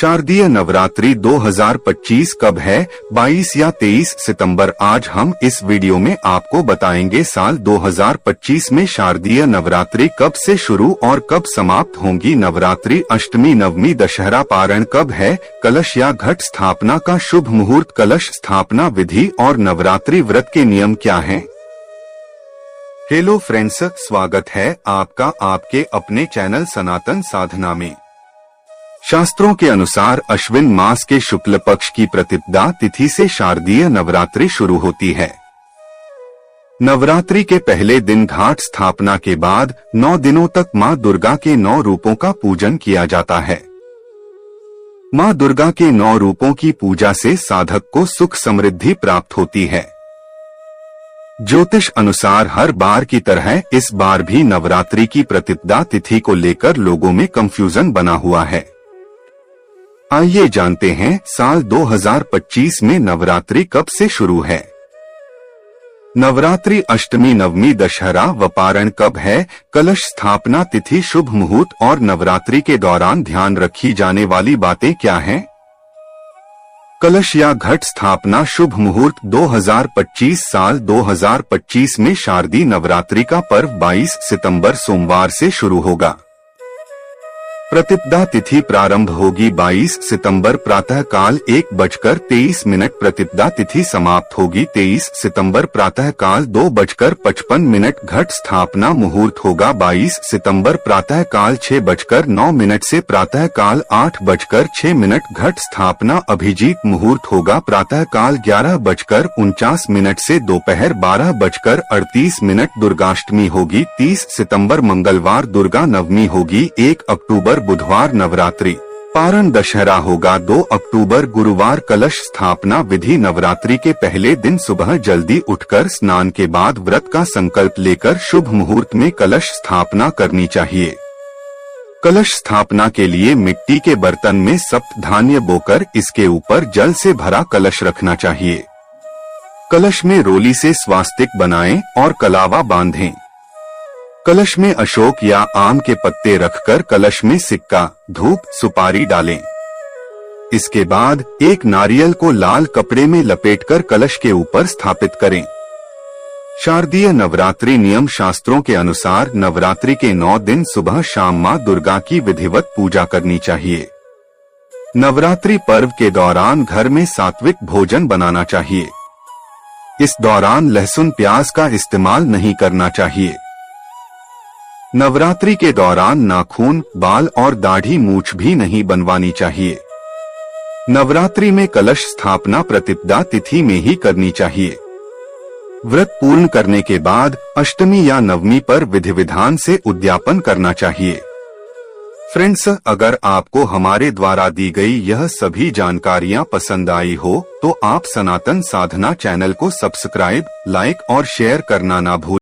शारदीय नवरात्रि 2025 कब है? 22 या 23 सितंबर। आज हम इस वीडियो में आपको बताएंगे साल 2025 में शारदीय नवरात्रि कब से शुरू और कब समाप्त होंगी। नवरात्रि अष्टमी, नवमी, दशहरा पारण कब है? कलश या घट स्थापना का शुभ मुहूर्त, कलश स्थापना विधि और नवरात्रि व्रत के नियम क्या हैं? हेलो फ्रेंड्स, स्वागत है आपका आपके अपने चैनल सनातन साधना में। शास्त्रों के अनुसार अश्विन मास के शुक्ल पक्ष की प्रतिपदा तिथि से शारदीय नवरात्रि शुरू होती है। नवरात्रि के पहले दिन घाट स्थापना के बाद 9 दिनों तक मां दुर्गा के 9 रूपों का पूजन किया जाता है। मां दुर्गा के 9 रूपों की पूजा से साधक को सुख समृद्धि प्राप्त होती है। ज्योतिष अनुसार हर बार की तरह इस बार भी नवरात्रि की प्रतिपदा तिथि को लेकर लोगों में कंफ्यूजन बना हुआ है। आइए जानते हैं साल 2025 में नवरात्रि कब से शुरू है। नवरात्रि अष्टमी, नवमी, दशहरा व पारण कब है? कलश स्थापना तिथि, शुभ मुहूर्त और नवरात्रि के दौरान ध्यान रखी जाने वाली बातें क्या हैं? कलश या घट स्थापना शुभ मुहूर्त 2025 साल 2025 में शारदीय नवरात्रि का पर्व 22 सितंबर सोमवार से शुरू होगा। प्रतिपदा तिथि प्रारंभ होगी 22 सितंबर प्रातः काल 1:23। प्रतिपदा तिथि समाप्त होगी 23 सितंबर प्रातः काल 2:55। घट स्थापना मुहूर्त होगा 22 सितंबर प्रातः काल 6:09 से प्रातः काल 8:06। घट स्थापना अभिजीत मुहूर्त होगा प्रातः काल 11:49 से दोपहर 12:38। दुर्गाष्टमी होगी 30 सितंबर मंगलवार। दुर्गा नवमी होगी 1 अक्टूबर बुधवार। नवरात्रि पारण दशहरा होगा 2 अक्टूबर गुरुवार। कलश स्थापना विधि नवरात्रि के पहले दिन सुबह जल्दी उठकर स्नान के बाद व्रत का संकल्प लेकर शुभ मुहूर्त में कलश स्थापना करनी चाहिए। कलश स्थापना के लिए मिट्टी के बर्तन में सप्त धान्य बोकर इसके ऊपर जल से भरा कलश रखना चाहिए। कलश में रोली से स्वास्तिक बनाएं और कलावा बांधें। कलश में अशोक या आम के पत्ते रखकर कलश में सिक्का, धूप, सुपारी डालें। इसके बाद एक नारियल को लाल कपड़े में लपेटकर कलश के ऊपर स्थापित करें। शारदीय नवरात्रि नियम शास्त्रों के अनुसार नवरात्रि के 9 दिन सुबह शाम मां दुर्गा की विधिवत पूजा करनी चाहिए। नवरात्रि पर्व के दौरान घर में सात्विक भोजन बनाना चाहिए। इस दौरान लहसुन प्याज का इस्तेमाल नहीं करना चाहिए। नवरात्रि के दौरान नाखून, बाल और दाढ़ी मूछ भी नहीं बनवानी चाहिए। नवरात्रि में कलश स्थापना प्रतिपदा तिथि में ही करनी चाहिए। व्रत पूर्ण करने के बाद अष्टमी या नवमी पर विधि विधान से उद्यापन करना चाहिए। फ्रेंड्स, अगर आपको हमारे द्वारा दी गई यह सभी जानकारियां पसंद आई हो तो आप सनातन साधना चैनल को सब्सक्राइब, लाइक और शेयर करना ना भूलें।